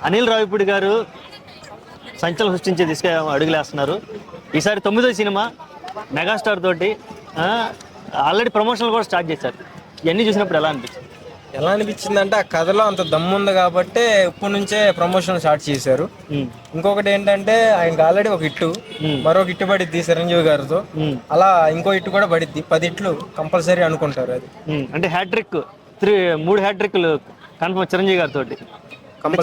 అనిల్ రావిపూడి గారు సంచలనం సృష్టించే దిశగా అడుగులేస్తున్నారు. ఈసారి 9వ సినిమా మెగాస్టార్ తోటి ఆల్రెడీ ప్రమోషన్లు కూడా స్టార్ట్ చేశారు. ఇవన్నీ చూసినప్పుడు ఎలా అనిపించింది? ఎలా అనిపించింది అంటే ఆ కథలో అంత దమ్ము ఉంది కాబట్టి ఇప్పటి నుంచే ప్రమోషన్ స్టార్ట్ చేశారు. ఇంకొకటి ఏంటంటే ఆయనకి ఆల్రెడీ ఒక హిట్, మరొక హిట్ పడిద్ది చిరంజీవి గారితో, అలా ఇంకో హిట్ కూడా పడిద్ది. 10 హిట్లు కంపల్సరీ అనుకుంటారు. అది అంటే హ్యాట్రిక్ 3 హ్యాట్రిక్లు కన్ఫర్మ్ చిరంజీవి గారితో.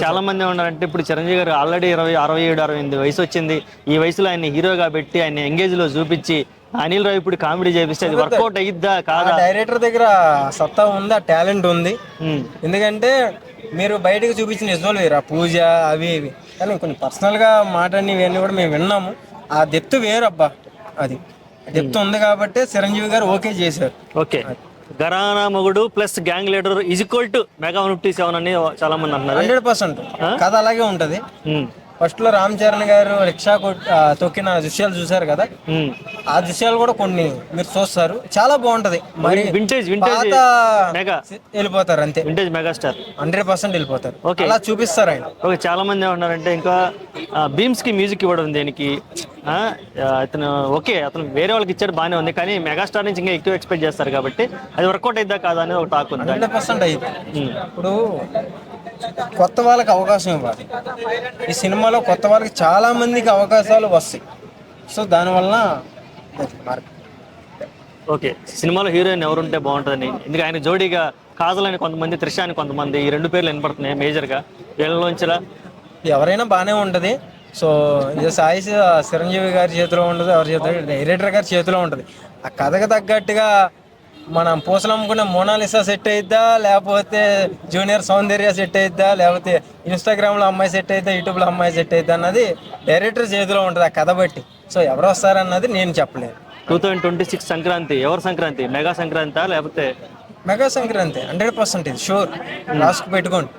చాలా మంది ఉన్నారంటే ఇప్పుడు చిరంజీవి గారు ఆల్రెడీ 67, 68 వయసు వచ్చింది. ఈ వయసులో ఆయన హీరోగా పెట్టి ఆయన ఎంగేజ్ లో చూపించి అనిల్ రావిపూడి కామెడీ చేపిస్తే అది వర్కౌట్ అయ్యిద్దా కాదా? డైరెక్టర్ దగ్గర సత్తా ఉంది, ఆ టాలెంట్ ఉంది. ఎందుకంటే మీరు బయటకు చూపించిన నిజాలు వేరు, ఆ పూజ అవి ఇవి, కానీ కొన్ని పర్సనల్ గా మాటని ఇవన్నీ కూడా మేము విన్నాము. ఆ డెప్త్ వేరబ్బా, అది డెప్త్ ఉంది కాబట్టి చిరంజీవి గారు ఓకే చేశారు. ఓకే, ఘరానా మొగుడు plus gang leader is equal to mega 157 అని చాలా మంది అంటున్నారు. 100% కథ అలాగే ఉంటది. ఫస్ట్ లో రామ్ చరణ్ గారు రిక్షా తొక్కిన దృశ్యాలు చూసారు కదా, ఆ దృశ్యాలు కూడా కొన్ని మీరు చూస్తారు, చాలా బాగుంటది. మరి వింటేజ్ మెగా వెళ్ళిపోతారు అంతే, వింటేజ్ మెగాస్టార్ 100% వెళ్ళిపోతారు. ఓకే, అలా చూపిస్తారు ఆయన. ఓకే, చాలా మంది ఏమన్నారంటే ఇంకా బీమ్స్ కి మ్యూజిక్ ఇవ్వడం దేనికి? అతను ఓకే, అతను వేరే వాళ్ళకి ఇచ్చాడు బాగానే ఉంది, కానీ మెగాస్టార్ నుంచి ఇంకా ఎక్కువ ఎక్స్పెక్ట్ చేస్తారు కాబట్టి అది వర్కౌట్ అయిద్దా కాదా అనేది ఒక టాక్ ఉంది. 100% అయ్యింది. ఇప్పుడు కొత్త వాళ్ళకి అవకాశం ఇవ్వాలి. ఈ సినిమాలో కొత్త వాళ్ళకి చాలా మందికి అవకాశాలు వస్తాయి. సో దానివల్ల ఓకే, సినిమాలో హీరోయిన్ ఎవరుంటే బాగుంటుందని, ఎందుకంటే ఆయన జోడీగా కాజల్ అని కొంతమంది, త్రిష అని కొంతమంది, ఈ 2 పేర్లు వినపడుతున్నాయి మేజర్గా. వీళ్ళలోంచిలా ఎవరైనా బాగానే ఉంటుంది. సో ఇది సాయి చిరంజీవి గారి చేతిలో ఉండదు, ఎవరి చేతిలో, డైరెక్టర్ గారి చేతిలో ఉంటుంది. ఆ కథకు తగ్గట్టుగా మనం పూసలు అమ్ముకునే మోనాలిసా సెట్ అయిద్దా, లేకపోతే జూనియర్ సౌందర్య సెట్ అయిద్దా, లేకపోతే ఇన్స్టాగ్రామ్లో అమ్మాయి సెట్ అయిద్దా, యూట్యూబ్లో అమ్మాయి సెట్ అయిద్దా అన్నది డైరెక్టర్ చేతిలో ఉంటుంది ఆ కథ బట్టి. సో ఎవరు వస్తారన్నది నేను చెప్పలేను. 2026 సంక్రాంతి ఎవరు సంక్రాంతి? మెగా సంక్రాంతి లేకపోతే మెగా సంక్రాంతి 100% ఇది షూర్. రాసుకు పెట్టుకోండి.